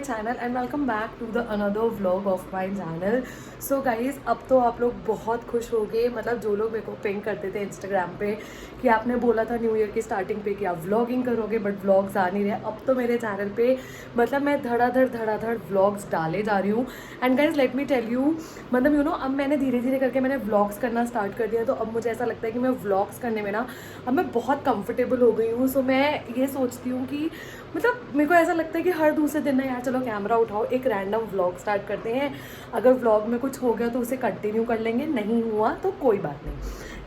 Channel and welcome back to the another vlog of my channel. So guys, अब तो आप लोग बहुत खुश हो गए, मतलब जो लोग मेरे को पिंग करते थे इंस्टाग्राम पे कि आपने बोला था न्यू ईयर की स्टार्टिंग पे कि आप व्लॉगिंग करोगे बट व्लॉग्स आ नहीं रहे। अब तो मेरे चैनल पे मतलब मैं धड़ाधड़ व्लॉग्स डाले जा रही हूँ। And guys let me tell you, मतलब अब मैंने धीरे धीरे करके मैंने व्लॉग्स करना स्टार्ट कर दिया, तो अब मुझे ऐसा लगता है कि मैं व्लॉग्स करने में ना अब मैं बहुत कंफर्टेबल हो गई हूँ। सो मैं ये सोचती हूँ कि मतलब मेरे को ऐसा लगता है कि हर दूसरे दिन ना यार चलो कैमरा उठाओ, एक रैंडम व्लॉग स्टार्ट करते हैं। अगर व्लॉग में कुछ हो गया तो उसे कंटिन्यू कर लेंगे, नहीं हुआ तो कोई बात नहीं।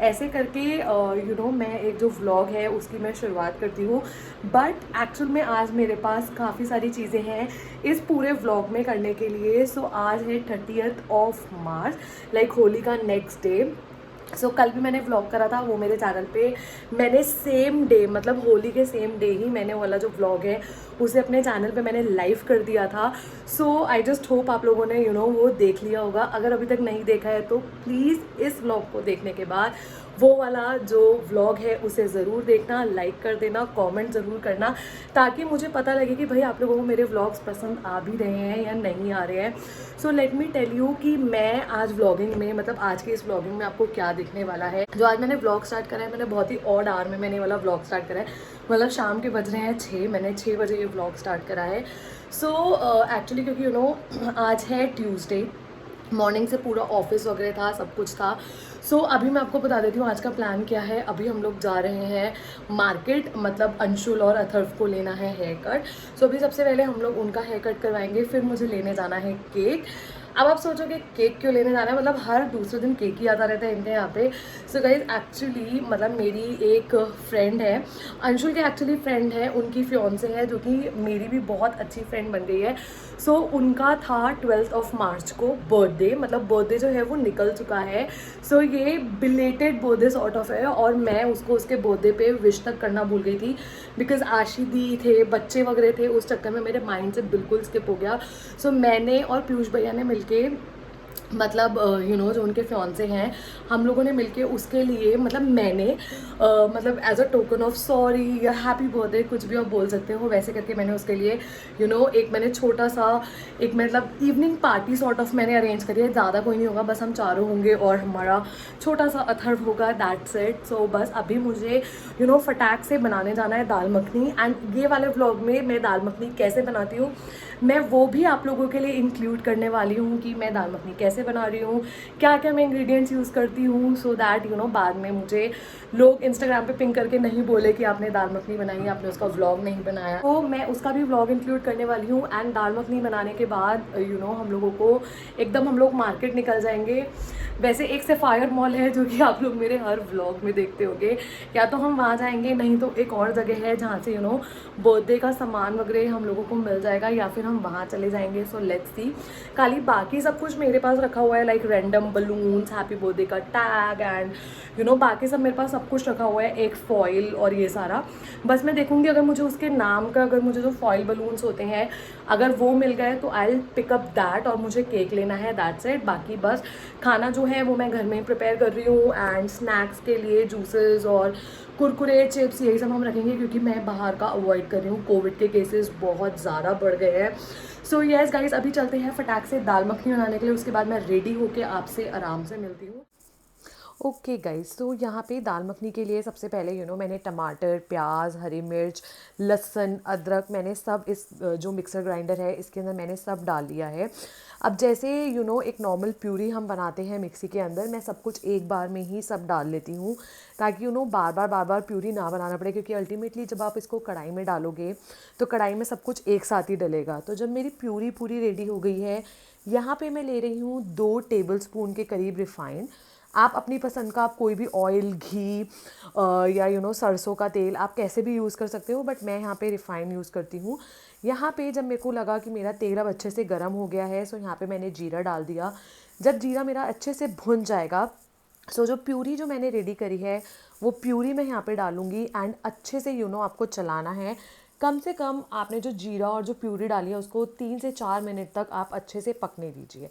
ऐसे करके मैं एक जो व्लॉग है उसकी मैं शुरुआत करती हूँ। बट एक्चुअल में आज मेरे पास काफ़ी सारी चीज़ें हैं इस पूरे व्लॉग में करने के लिए। सो आज है 30th of March, like holy का नेक्स्ट डे। कल भी मैंने व्लॉग करा था, वो मेरे चैनल पे मैंने सेम डे, मतलब होली के सेम डे ही मैंने वाला जो व्लॉग है उसे अपने चैनल पे मैंने लाइव कर दिया था। सो आई जस्ट होप आप लोगों ने वो देख लिया होगा। अगर अभी तक नहीं देखा है तो प्लीज़ इस व्लॉग को देखने के बाद वो वाला जो व्लॉग है उसे ज़रूर देखना, लाइक कर देना, कमेंट ज़रूर करना, ताकि मुझे पता लगे कि भाई आप लोगों को मेरे व्लॉग्स पसंद आ भी रहे हैं या नहीं आ रहे हैं। So let me tell you कि मैं आज व्लॉगिंग में, मतलब आज की इस व्लॉगिंग में आपको क्या दिखने वाला है। जो आज मैंने व्लॉग स्टार्ट करा है, मैंने बहुत ही ऑड आवर में मैंने वाला व्लॉग स्टार्ट करा है, मतलब शाम के बज रहे हैं 6, मैंने 6 बजे ये व्लॉग स्टार्ट करा है। सो एक्चुअली क्योंकि आज है ट्यूसडे, मॉर्निंग से पूरा ऑफिस वगैरह था, सब कुछ था। अभी मैं आपको बता देती हूँ आज का प्लान क्या है। अभी हम लोग जा रहे हैं मार्केट, मतलब अंशुल और अथर्व को लेना है हेयर कट। अभी सबसे पहले हम लोग उनका हेयर कट करवाएंगे, फिर मुझे लेने जाना है केक। अब आप सोचोगे केक क्यों लेने जाना है, मतलब हर दूसरे दिन केक ही आता रहता है इनके यहाँ पे। गाइज एक्चुअली मतलब मेरी एक फ्रेंड है, अंशुल के एक्चुअली फ्रेंड है, उनकी फियांसे है जो कि मेरी भी बहुत अच्छी फ्रेंड बन गई है। उनका था 12th ऑफ मार्च को बर्थडे, मतलब बर्थडे जो है वो निकल चुका है। ये बिलेटेड बर्थडे सॉर्ट ऑफ है, और मैं उसको उसके बर्थडे पे विश तक करना भूल गई थी, बिकॉज आशी दी थे, बच्चे वगैरह थे, उस चक्कर में मेरे माइंड से बिल्कुल स्किप हो गया। मैंने और पीयूष भैया ने मिलके, मतलब जो उनके फियांसे हैं, हम लोगों ने मिलके उसके लिए, मतलब मैंने मतलब as a token of sorry या हैप्पी बर्थडे, कुछ भी आप बोल सकते हो, वैसे करके मैंने उसके लिए एक मैंने छोटा सा एक मतलब इवनिंग पार्टी सॉर्ट ऑफ मैंने अरेंज करी है। ज़्यादा कोई नहीं होगा, बस हम चारों होंगे और हमारा छोटा सा अथर्व होगा, दैट्स इट। बस अभी मुझे फटाक से बनाने जाना है दाल मखनी। एंड ये वाले व्लॉग में मैं दाल मखनी कैसे बनाती हूँ मैं वो भी आप लोगों के लिए इंक्लूड करने वाली हूँ कि मैं दाल मखनी कैसे बना रही हूँ, क्या क्या मैं इंग्रेडिएंट्स यूज़ करती हूँ, सो दैट बाद में मुझे लोग इंस्टाग्राम पे पिंग करके नहीं बोले कि आपने दाल मखनी बनाई, आपने उसका व्लॉग नहीं बनाया। तो मैं उसका भी व्लॉग इंक्लूड करने वाली हूँ। एंड दाल मखनी बनाने के बाद हम लोगों को एकदम हम लोग मार्केट निकल जाएंगे। वैसे एक सफायर मॉल है जो कि आप लोग मेरे हर व्लॉग में देखते होंगे, या तो हम वहाँ जाएंगे, नहीं तो एक और जगह है जहाँ से बर्थडे का सामान वगैरह हम लोगों को मिल जाएगा, या फिर हम वहाँ चले जाएंगे। Let's see. खाली बाकी सब कुछ मेरे पास रखा हुआ है, like random balloons, happy birthday का टैग, एंड बाकी सब मेरे पास सब कुछ रखा हुआ है, एक फॉइल और ये सारा। बस मैं देखूंगी अगर मुझे उसके नाम का, अगर मुझे जो फॉइल बलून्स होते हैं अगर वो मिल गए तो I will pick up that, और मुझे केक लेना है, दैट्स इट। बाकी बस खाना जो है वो मैं घर में ही प्रिपेयर कर रही हूँ। एंड स्नैक्स के लिए जूसेस और कुरकुरे, चिप्स, यही सब हम रखेंगे, क्योंकि मैं बाहर का अवॉइड कर रही हूँ, कोविड के केसेस बहुत ज़्यादा बढ़ गए हैं। येस गाइज, अभी चलते हैं फटाक से दाल मखनी बनाने के लिए, उसके बाद मैं रेडी होके आपसे आराम से मिलती हूँ। ओके गाइस, तो यहाँ पे दाल मखनी के लिए सबसे पहले मैंने टमाटर, प्याज, हरी मिर्च, लहसुन, अदरक, मैंने सब इस जो मिक्सर ग्राइंडर है इसके अंदर मैंने सब डाल लिया है। अब जैसे एक नॉर्मल प्यूरी हम बनाते हैं मिक्सी के अंदर, मैं सब कुछ एक बार में ही सब डाल लेती हूँ, ताकि बार बार प्यूरी ना बनाना पड़े, क्योंकि अल्टीमेटली जब आप इसको कढ़ाई में डालोगे तो कढ़ाई में सब कुछ एक साथ ही डलेगा। तो जब मेरी प्यूरी पूरी रेडी हो गई है, यहाँ पे मैं ले रही हूँ 2 टेबलस्पून के करीब रिफाइंड। आप अपनी पसंद का, आप कोई भी ऑयल, घी या सरसों का तेल आप कैसे भी यूज़ कर सकते हो, बट मैं यहाँ पे रिफाइंड यूज़ करती हूँ। यहाँ पे जब मेरे को लगा कि मेरा तेल अब अच्छे से गर्म हो गया है, यहाँ पे मैंने जीरा डाल दिया। जब जीरा मेरा अच्छे से भुन जाएगा, जो प्यूरी जो मैंने रेडी करी है वो प्यूरी मैं यहाँ पे डालूँगी, एंड अच्छे से आपको चलाना है। कम से कम आपने जो जीरा और जो प्यूरी डाली है उसको 3 से 4 मिनट तक आप अच्छे से पकने दीजिए।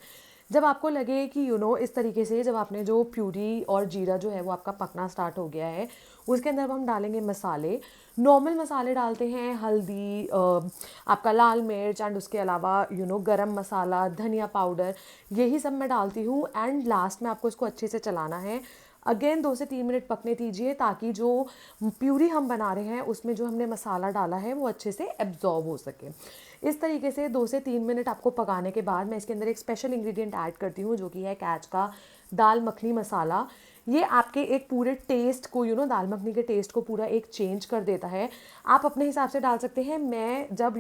जब आपको लगे कि इस तरीके से जब आपने जो प्यूरी और जीरा जो है वो आपका पकना स्टार्ट हो गया है, उसके अंदर हम डालेंगे मसाले। नॉर्मल मसाले डालते हैं, हल्दी, आपका लाल मिर्च एंड उसके अलावा गरम मसाला, धनिया पाउडर, यही सब मैं डालती हूँ। एंड लास्ट में आपको इसको अच्छे से चलाना है। अगेन 2 से 3 मिनट पकने दीजिए ताकि जो प्यूरी हम बना रहे हैं उसमें जो हमने मसाला डाला है वो अच्छे से एब्जॉर्ब हो सके। इस तरीके से 2 से 3 मिनट आपको पकाने के बाद मैं इसके अंदर एक स्पेशल इंग्रेडिएंट ऐड करती हूँ जो कि है कैच का दाल मखनी मसाला। ये आपके एक पूरे टेस्ट को दाल मखनी के टेस्ट को पूरा एक चेंज कर देता है। आप अपने हिसाब से डाल सकते हैं। मैं जब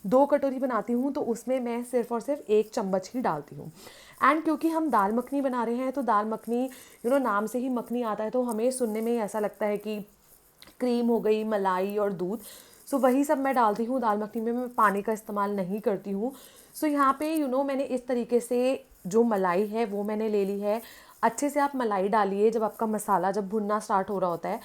2 कटोरी बनाती हूँ तो उसमें मैं सिर्फ और सिर्फ 1 चम्मच ही डालती हूँ। एंड क्योंकि हम दाल मखनी बना रहे हैं तो दाल मखनी नाम से ही मखनी आता है, तो हमें सुनने में ही ऐसा लगता है कि क्रीम हो गई, मलाई और दूध। सो वही सब मैं डालती हूँ दाल मखनी में, मैं पानी का इस्तेमाल नहीं करती हूँ। सो यहाँ पे मैंने इस तरीके से जो मलाई है वो मैंने ले ली है। अच्छे से आप मलाई डालिए जब आपका मसाला जब भुनना स्टार्ट हो रहा होता है।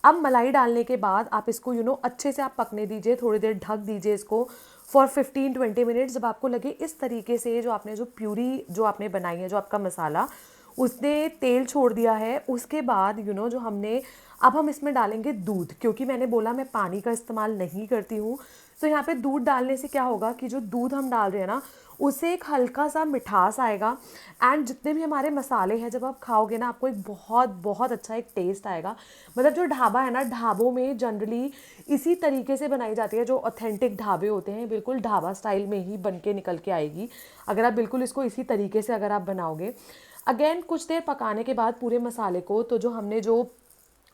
अब मलाई डालने के बाद आप इसको अच्छे से आप पकने दीजिए, थोड़ी देर ढक दीजिए इसको फॉर 15-20 मिनट्स। जब आपको लगे इस तरीके से जो आपने जो प्यूरी जो आपने बनाई है, जो आपका मसाला उसने तेल छोड़ दिया है, उसके बाद जो हमने अब हम इसमें डालेंगे दूध। क्योंकि मैंने बोला मैं पानी का इस्तेमाल नहीं करती हूँ, तो यहाँ पे दूध डालने से क्या होगा कि जो दूध हम डाल रहे हैं ना उससे एक हल्का सा मिठास आएगा। एंड जितने भी हमारे मसाले हैं जब आप खाओगे ना आपको एक बहुत बहुत अच्छा एक टेस्ट आएगा। मतलब जो ढाबा है ना, ढाबों में जनरली इसी तरीके से बनाई जाती है। जो ऑथेंटिक ढाबे होते हैं बिल्कुल ढाबा स्टाइल में ही बन के निकल के आएगी अगर आप बिल्कुल इसको इसी तरीके से अगर आप बनाओगे। अगेन कुछ देर पकाने के बाद पूरे मसाले को, तो जो हमने जो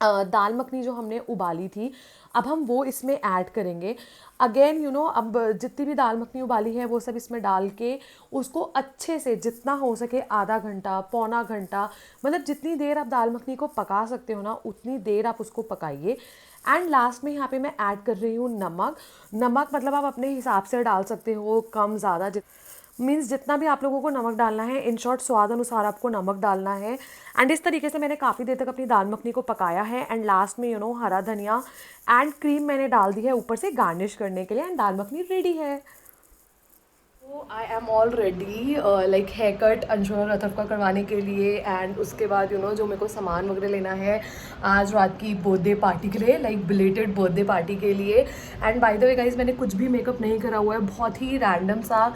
दाल मखनी जो हमने उबाली थी अब हम वो इसमें ऐड करेंगे। अगेन अब जितनी भी दाल मखनी उबाली है वो सब इसमें डाल के उसको अच्छे से जितना हो सके आधा घंटा, पौना घंटा, मतलब जितनी देर आप दाल मखनी को पका सकते हो ना उतनी देर आप उसको पकाइए। एंड लास्ट में यहाँ पे मैं ऐड कर रही हूँ नमक। नमक मतलब आप अपने हिसाब से डाल सकते हो, कम ज़्यादा, मीन्स जितना भी आप लोगों को नमक डालना है। इन शॉर्ट स्वाद अनुसार आपको नमक डालना है। एंड इस तरीके से मैंने काफ़ी देर तक अपनी दाल मखनी को पकाया है। एंड लास्ट में हरा धनिया एंड क्रीम मैंने डाल दी है ऊपर से गार्निश करने के लिए। एंड दाल मखनी रेडी है। I am all ready like hair cut Anshul और अथर्व का करवाने के लिए। एंड उसके बाद जो मेरे को सामान वगैरह लेना है आज रात की बर्थडे पार्टी के लिए, लाइक बिलेटेड बर्थडे पार्टी के लिए। And by the way guys मैंने कुछ भी मेकअप नहीं करा हुआ है, बहुत ही रैंडम सा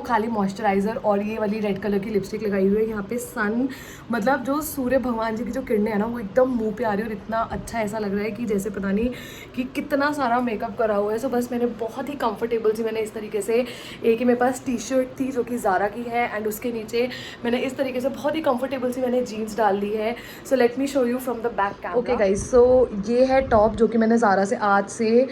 खाली मॉइस्चराइज़र और ये वाली रेड कलर की लिपस्टिक लगाई हुई है। यहाँ पे सन मतलब जो सूर्य भगवान जी की जो किरणें हैं ना वो एकदम मुँह पे आ रही है और इतना अच्छा ऐसा लग रहा है कि जैसे पता नहीं कि कितना सारा मेकअप करा हुआ है। सो बस मैंने बहुत ही कंफर्टेबल सी मैंने इस तरीके से एक ही मेरे पास टी शर्ट थी जो कि ज़ारा की है एंड उसके नीचे मैंने इस तरीके से बहुत ही कंफर्टेबल सी मैंने जीन्स डाल ली है। So let me show you from the back camera. Okay guys, so ये है टॉप जो कि मैंने ज़ारा से आज से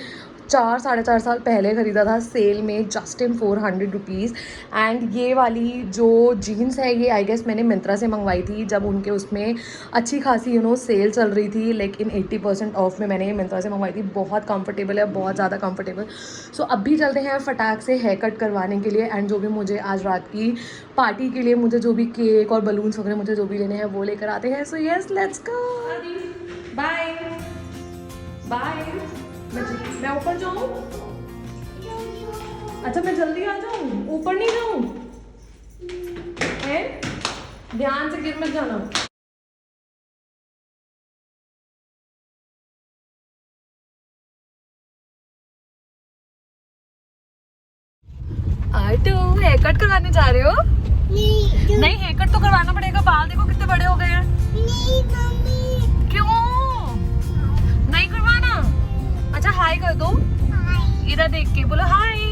4-4.5 साल पहले ख़रीदा था सेल में जस्ट इन 400 रुपीज़। एंड ये वाली जो जीन्स है ये आई गेस मैंने मिंत्रा से मंगवाई थी जब उनके उसमें अच्छी खासी सेल चल रही थी, लेकिन 80% ऑफ में मैंने ये मिंत्रा से मंगवाई थी। बहुत कंफर्टेबल है, बहुत ज़्यादा कंफर्टेबल। सो अब भी चलते हैं फटाक से हेयर कट करवाने के लिए। एंड जो भी मुझे आज रात की पार्टी के लिए मुझे जो भी केक और बलून्स वगैरह मुझे जो भी लेने हैं वो लेकर आते हैं। So yes, let's go. Bye bye. मैं ऊपर जाऊँ? अच्छा मैं जल्दी आ जाऊँ, ऊपर नहीं जाऊँ? ध्यान से गिर मत जाना। आटू हेयर कट करवाने जा रहे हो? नहीं हेयर कट तो करवाना पड़ेगा, बाल देखो कितने बड़े हो गए हैं। नहीं मम्मी। क्यों नहीं करवाना? अच्छा हाय कर दो, इधर देख के बोलो hi.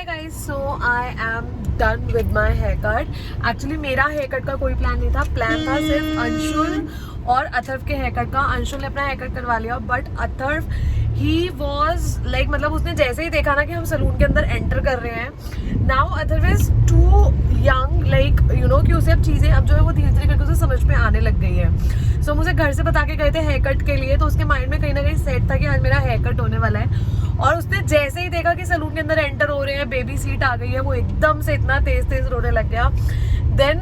Hi guys, so I am done with my hair cut. Actually मेरा हेयर कट का कोई प्लान नहीं था. प्लान था सिर्फ अंशुल और अथर्व के हेयर कट का. अंशुल ने अपना हेयर कट करवा लिया, but Atharva he was like, मतलब उसने जैसे ही देखा ना कि हम सलून के अंदर एंटर कर रहे हैं, now Atharv is too young, like you know, कि उसे अब चीज़ें अब जो है वो धीरे धीरे करके उसे समझ में आने लग गई है. सो मुझे घर से बता के गए थे हेयर कट के लिए, तो उसके माइंड में कहीं ना कहीं सेट था कि आज मेरा हेयर कट होने वाला है. और उसने जैसे ही देखा कि सलून के अंदर एंटर हो रहे हैं, बेबी सीट आ गई है, वो एकदम से इतना तेज तेज रोने लग गया. देन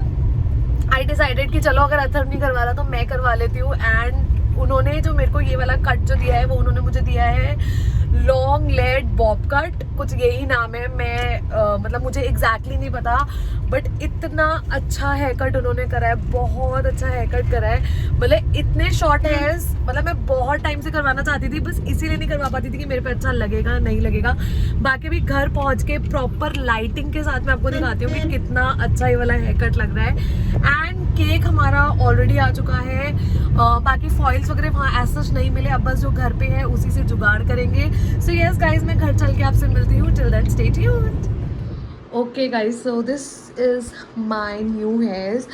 आई डिसाइडेड कि चलो अगर अथर्व नहीं करवा रहा तो मैं करवा लेती हूँ. एंड उन्होंने जो मेरे को ये वाला कट जो दिया है वो उन्होंने मुझे दिया है लॉन्ग लेड बॉब कट, कुछ यही नाम है. मैं मतलब मुझे एग्जैक्टली नहीं पता, बट इतना अच्छा हेयर कट उन्होंने करा है, बहुत अच्छा हेयर कट करा है. मतलब इतने शॉर्ट हेयर्स, मतलब मैं बहुत टाइम से करवाना चाहती थी, बस इसीलिए नहीं करवा पाती थी कि मेरे पे अच्छा लगेगा नहीं लगेगा. बाकी भी घर पहुंच के प्रॉपर लाइटिंग के साथ मैं आपको दिखाती हूँ कि कितना अच्छा ये वाला हेयर कट लग रहा है. एंड केक हमारा ऑलरेडी आ चुका है. बाकी फॉइल्स वगैरह वहाँ ऐसा नहीं मिले, अब बस जो घर पे है उसी से जुगाड़ करेंगे. सो यस गाइज, मैं घर चल के आपसे मिलती हूँ. Till then stay tuned. Okay guys, so this is my new hairs.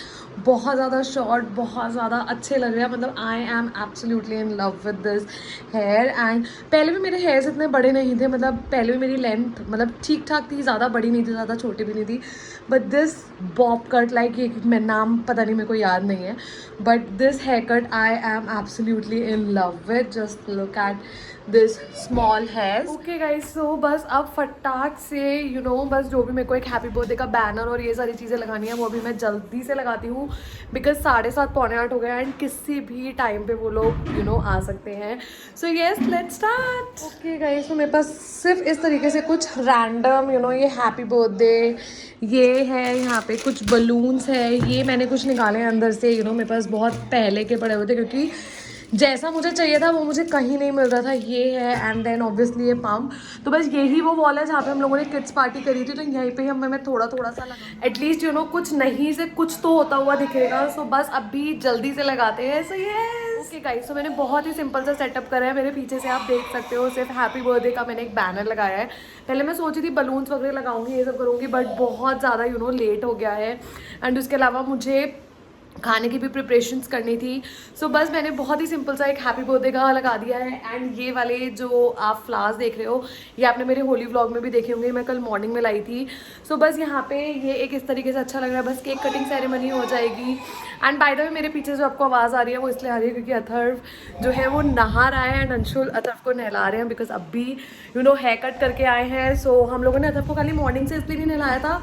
बहुत ज़्यादा शॉर्ट, बहुत ज़्यादा अच्छे लग रहे हैं. मतलब I am absolutely in love with this hair. And पहले भी मेरे हेयर्स इतने बड़े नहीं थे, मतलब पहले भी मेरी लेंथ मतलब ठीक ठाक थी, ज़्यादा बड़ी नहीं थी, ज़्यादा छोटी भी नहीं थी. But this Bob cut, like ये मैं नाम पता नहीं, मेरे को याद नहीं है, but this hair cut I am absolutely in love with. Just look at this small hairs. Okay guys, so बस अब फटाक से यू नो, बस जो भी मेरे को एक हैप्पी बर्थडे का बैनर और ये सारी चीज़ें लगानी है वो भी मैं जल्दी से लगाती हूँ, बिकॉज 7:30 पौने 8 हो गया एंड किसी भी टाइम पे वो लोग यू नो आ सकते हैं. So yes, let's start. Okay guys, तो मेरे पास सिर्फ इस तरीके से कुछ रैंडम यू नो, ये हैप्पी बर्थडे, ये है यहाँ पे कुछ बलून्स है, ये मैंने कुछ निकाले हैं अंदर से. यू नो मेरे पास बहुत पहले के पड़े हुए थे, क्योंकि जैसा मुझे चाहिए था वो मुझे कहीं नहीं मिल रहा था. ये है, एंड देन ऑब्वियसली ये पम्प. तो बस यही वो वॉल है जहाँ पे हम लोगों ने किड्स पार्टी करी थी, तो यहीं पे हम मैं थोड़ा थोड़ा सा लगा, एटलीस्ट यू नो कुछ नहीं से कुछ तो होता हुआ दिखेगा. सो बस अभी जल्दी से लगाते हैं. सो ये ओके गाइस, तो मैंने बहुत ही सिंपल सा सेटअप करा है. मेरे पीछे से आप देख सकते हो सिर्फ हैप्पी बर्थडे का मैंने एक बैनर लगाया है. पहले मैं सोची थी बलून्स वगैरह लगाऊंगी, ये सब करूँगी, बट बहुत ज़्यादा यू नो लेट हो गया है. एंड उसके अलावा मुझे खाने की भी प्रिपरेशंस करनी थी. सो बस मैंने बहुत ही सिंपल सा एक हैप्पी बर्थडे का लगा दिया है. एंड ये वाले जो आप फ्लावर्स देख रहे हो, ये आपने मेरे होली व्लॉग में भी देखे होंगे, मैं कल मॉर्निंग में लाई थी. सो बस यहाँ पे ये एक इस तरीके से अच्छा लग रहा है. बस केक कटिंग सेरेमनी हो जाएगी. एंड बाय द वे, मेरे पीछे जो आपको आवाज़ आ रही है वो इसलिए आ रही है क्योंकि अथर्व जो है वो नहा रहा है एंड अंशुल अथर्व को नहला रहे हैं, बिकॉज अभी यू नो हेयर कट करके आए हैं. सो हम लोगों ने अथर्व को खाली मॉर्निंग से इसलिए नहीं नहलाया था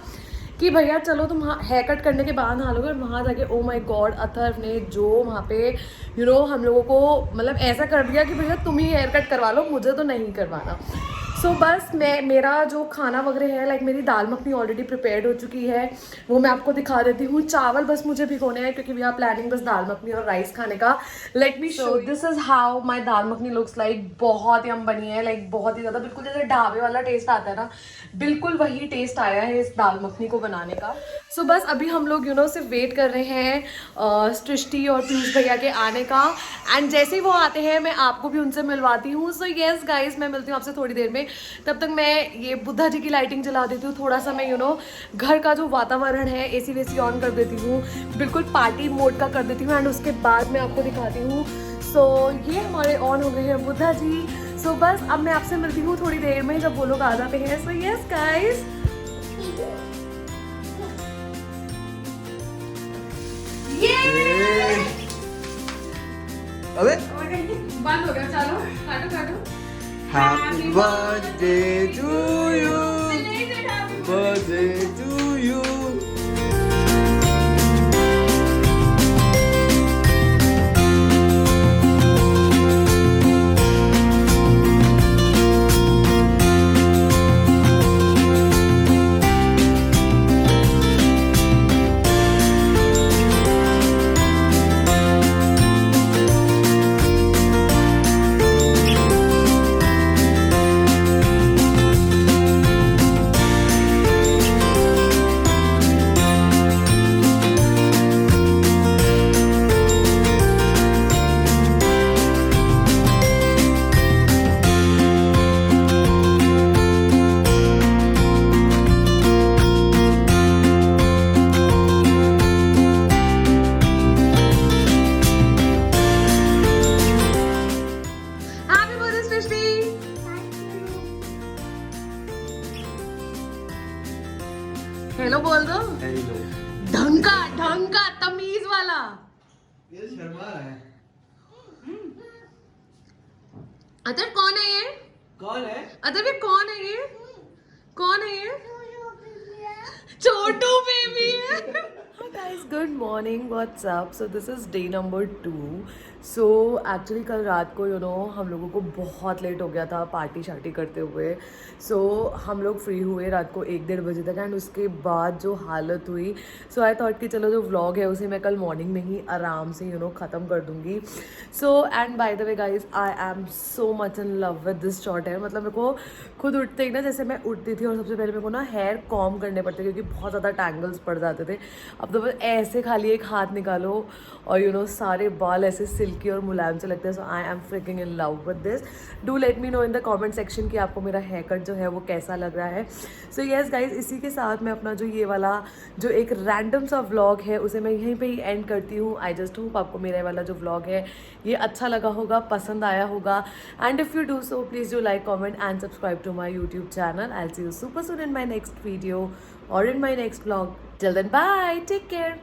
कि भैया चलो तुम हेयर कट करने के बाद नहा लोगे. और वहाँ जाके ओ माय गॉड, अथर्व ने जो वहाँ पे यू नो हम लोगों को मतलब ऐसा कर दिया कि भैया तुम ही हेयर कट करवा लो, मुझे तो नहीं करवाना. सो बस मेरा जो खाना वगैरह है, लाइक मेरी दाल मखनी ऑलरेडी प्रिपेयर्ड हो चुकी है, वो मैं आपको दिखा देती हूँ. चावल बस मुझे भिगोने हैं क्योंकि वी आर प्लानिंग बस दाल मखनी और राइस खाने का. Late me show. This is how my dal makhani looks like. बहुत यम बनी है, लाइक बहुत ही ज़्यादा, बिल्कुल जैसे ढाबे वाला टेस्ट आता है ना, बिल्कुल वही टेस्ट आया है इस दाल मखनी को बनाने का. सो बस अभी हम लोग यू नो सिर्फ वेट कर रहे हैं सृष्टि और पीयूष भैया के आने का. एंड जैसे ही वो आते हैं मैं आपको भी उनसे मिलवाती हूँ. सो येस गाइज, मैं मिलती हूँ आपसे थोड़ी देर में. तब तक मैं ये बुद्धा जी की लाइटिंग जला देती हूँ. थोड़ा सा मैं यू नो घर का जो वातावरण है एसी वेसी ऑन कर देती हूँ, बिल्कुल पार्टी मोड का कर देती हूँ. एंड उसके बाद मैं आपको दिखाती हूँ. सो ये हमारे ऑन हो गए हैं बुद्धा जी. सो बस अब मैं आपसे मिलती हूँ थोड़ी देर में जब वो लोग आ जाते हैं. सो यस गाइज, अबे बंद हो गया. चलो काटो काटो. Happy birthday to you. Birthday to you. Hello बोल दो। हेलो। ढंग का तमीज वाला। ये शर्मा है। अतर कौन है ये? कौन है? अतर ये कौन है ये? कौन है ये? छोटू बेबी है। Hi guys, good morning. What's up? So this is day number 2. So actually कल रात को हम लोगों को बहुत लेट हो गया था पार्टी शार्टी करते हुए. So हम लोग फ्री हुए रात को 1-1:30 बजे तक एंड उसके बाद जो हालत हुई. So आई थॉट कि चलो जो व्लॉग है उसे मैं कल मॉर्निंग में ही आराम से ख़त्म कर दूँगी. So and by the way guys I am so much in love with this short hair. मतलब मेरे को खुद उठते ही ना, जैसे मैं उठती थी और सबसे पहले मेरे को ना हेयर कॉम करने पड़ते क्योंकि बहुत ज़्यादा टैंगल्स पड़ जाते थे. अब तो बस ऐसे खाली एक हाथ निकालो और सारे बाल ऐसे सिल्की और मुलायम से लगते हैं. So I am freaking in love with this. Do let me know in the comment section कि आपको मेरा हेयर कट जो है वो कैसा लग रहा है. सो येस गाइज, इसी के साथ मैं अपना जो ये वाला जो एक रैंडम सा व्लॉग है उसे मैं यहीं पे ही एंड करती हूँ. आई जस्ट होप आपको मेरा वाला जो व्लॉग है ये अच्छा लगा होगा, पसंद आया होगा. And if you do so please do like, comment and subscribe to my YouTube channel. I see you super soon in my next video or in my next vlog. Till then, bye. Take care.